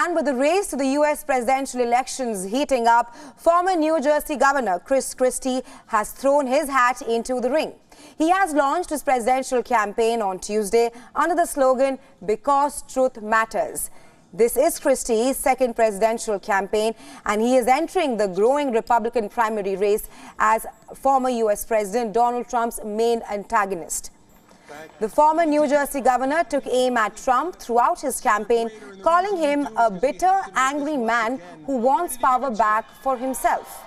And with the race to the U.S. presidential elections heating up, former New Jersey Governor Chris Christie has thrown his hat into the ring. He has launched his presidential campaign on Tuesday under the slogan, "Because Truth Matters." This is Christie's second presidential campaign, and he is entering the growing Republican primary race as former U.S. President Donald Trump's main antagonist. The former New Jersey governor took aim at Trump throughout his campaign, calling him a bitter, angry man who wants power back for himself.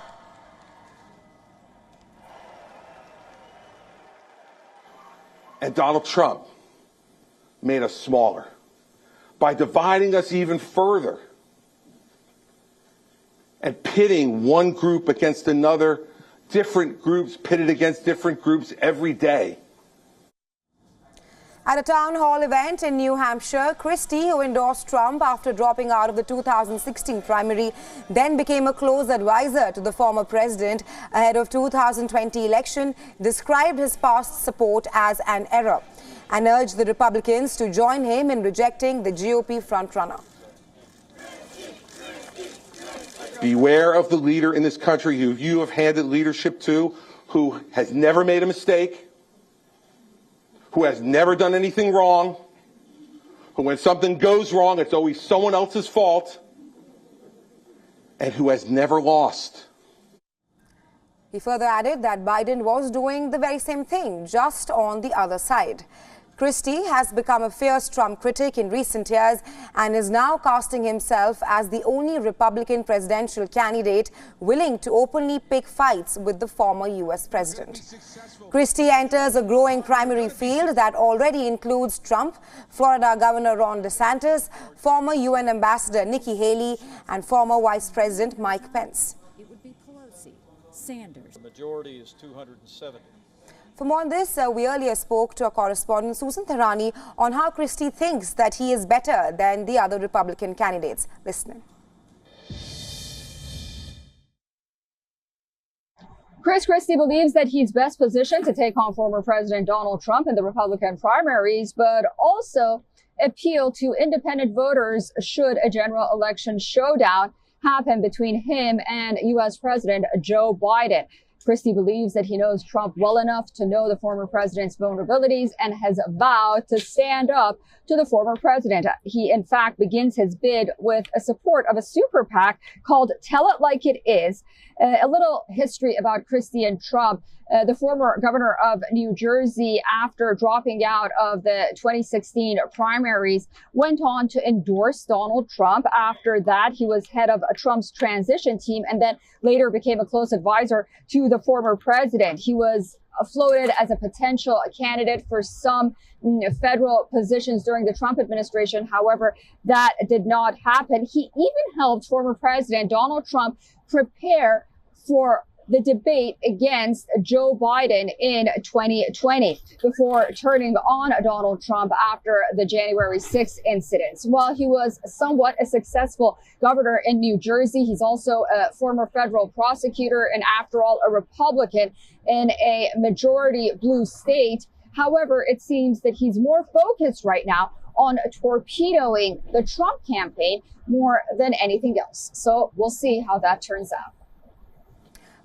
And Donald Trump made us smaller by dividing us even further and pitting one group against another, different groups pitted against different groups every day. At a town hall event in New Hampshire, Christie, who endorsed Trump after dropping out of the 2016 primary, then became a close advisor to the former president ahead of 2020 election, described his past support as an error and urged the Republicans to join him in rejecting the GOP frontrunner. Beware of the leader in this country who you have handed leadership to, who has never made a mistake, who has never done anything wrong, who when something goes wrong, it's always someone else's fault, and who has never lost. He further added that Biden was doing the very same thing, just on the other side. Christie has become a fierce Trump critic in recent years and is now casting himself as the only Republican presidential candidate willing to openly pick fights with the former U.S. president. Christie enters a growing primary field that already includes Trump, Florida Governor Ron DeSantis, former UN Ambassador Nikki Haley, and former Vice President Mike Pence. It would be Pelosi, Sanders. The majority is 270. For more on this, we earlier spoke to our correspondent Susan Tehrani on how Christie thinks that he is better than the other Republican candidates. Listening. Chris Christie believes that he's best positioned to take on former President Donald Trump in the Republican primaries, but also appeal to independent voters should a general election showdown happen between him and U.S. President Joe Biden. Christie believes that he knows Trump well enough to know the former president's vulnerabilities and has vowed to stand up to the former president. He, in fact, begins his bid with a support of a super PAC called Tell It Like It Is. A little history about Christie and Trump. The former governor of New Jersey, after dropping out of the 2016 primaries, went on to endorse Donald Trump. After that, he was head of Trump's transition team and then later became a close advisor to the former president. He was floated as a potential candidate for some federal positions during the Trump administration. However, that did not happen. He even helped former President Donald Trump prepare for the debate against Joe Biden in 2020 before turning on Donald Trump after the January 6th incidents. While he was somewhat a successful governor in New Jersey, he's also a former federal prosecutor and, after all, a Republican in a majority blue state. However, it seems that he's more focused right now on torpedoing the Trump campaign more than anything else. So we'll see how that turns out.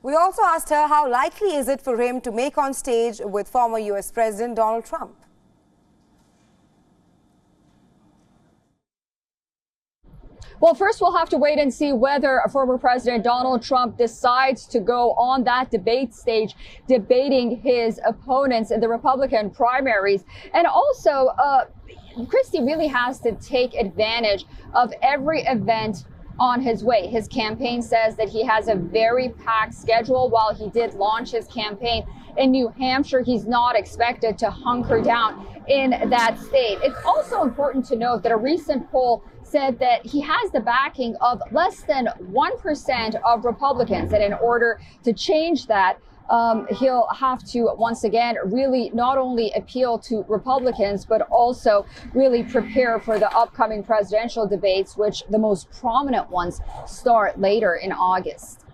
We also asked her how likely is it for him to make on stage with former U.S. President Donald Trump. Well, first we'll have to wait and see whether former President Donald Trump decides to go on that debate stage, debating his opponents in the Republican primaries. And also, Christie really has to take advantage of every event on his way. His campaign says that he has a very packed schedule. While he did launch his campaign in New Hampshire, he's not expected to hunker down in that state. It's also important to note that a recent poll said that he has the backing of less than 1% of Republicans. And in order to change that, he'll have to once again really not only appeal to Republicans, but also really prepare for the upcoming presidential debates, which the most prominent ones start later in August.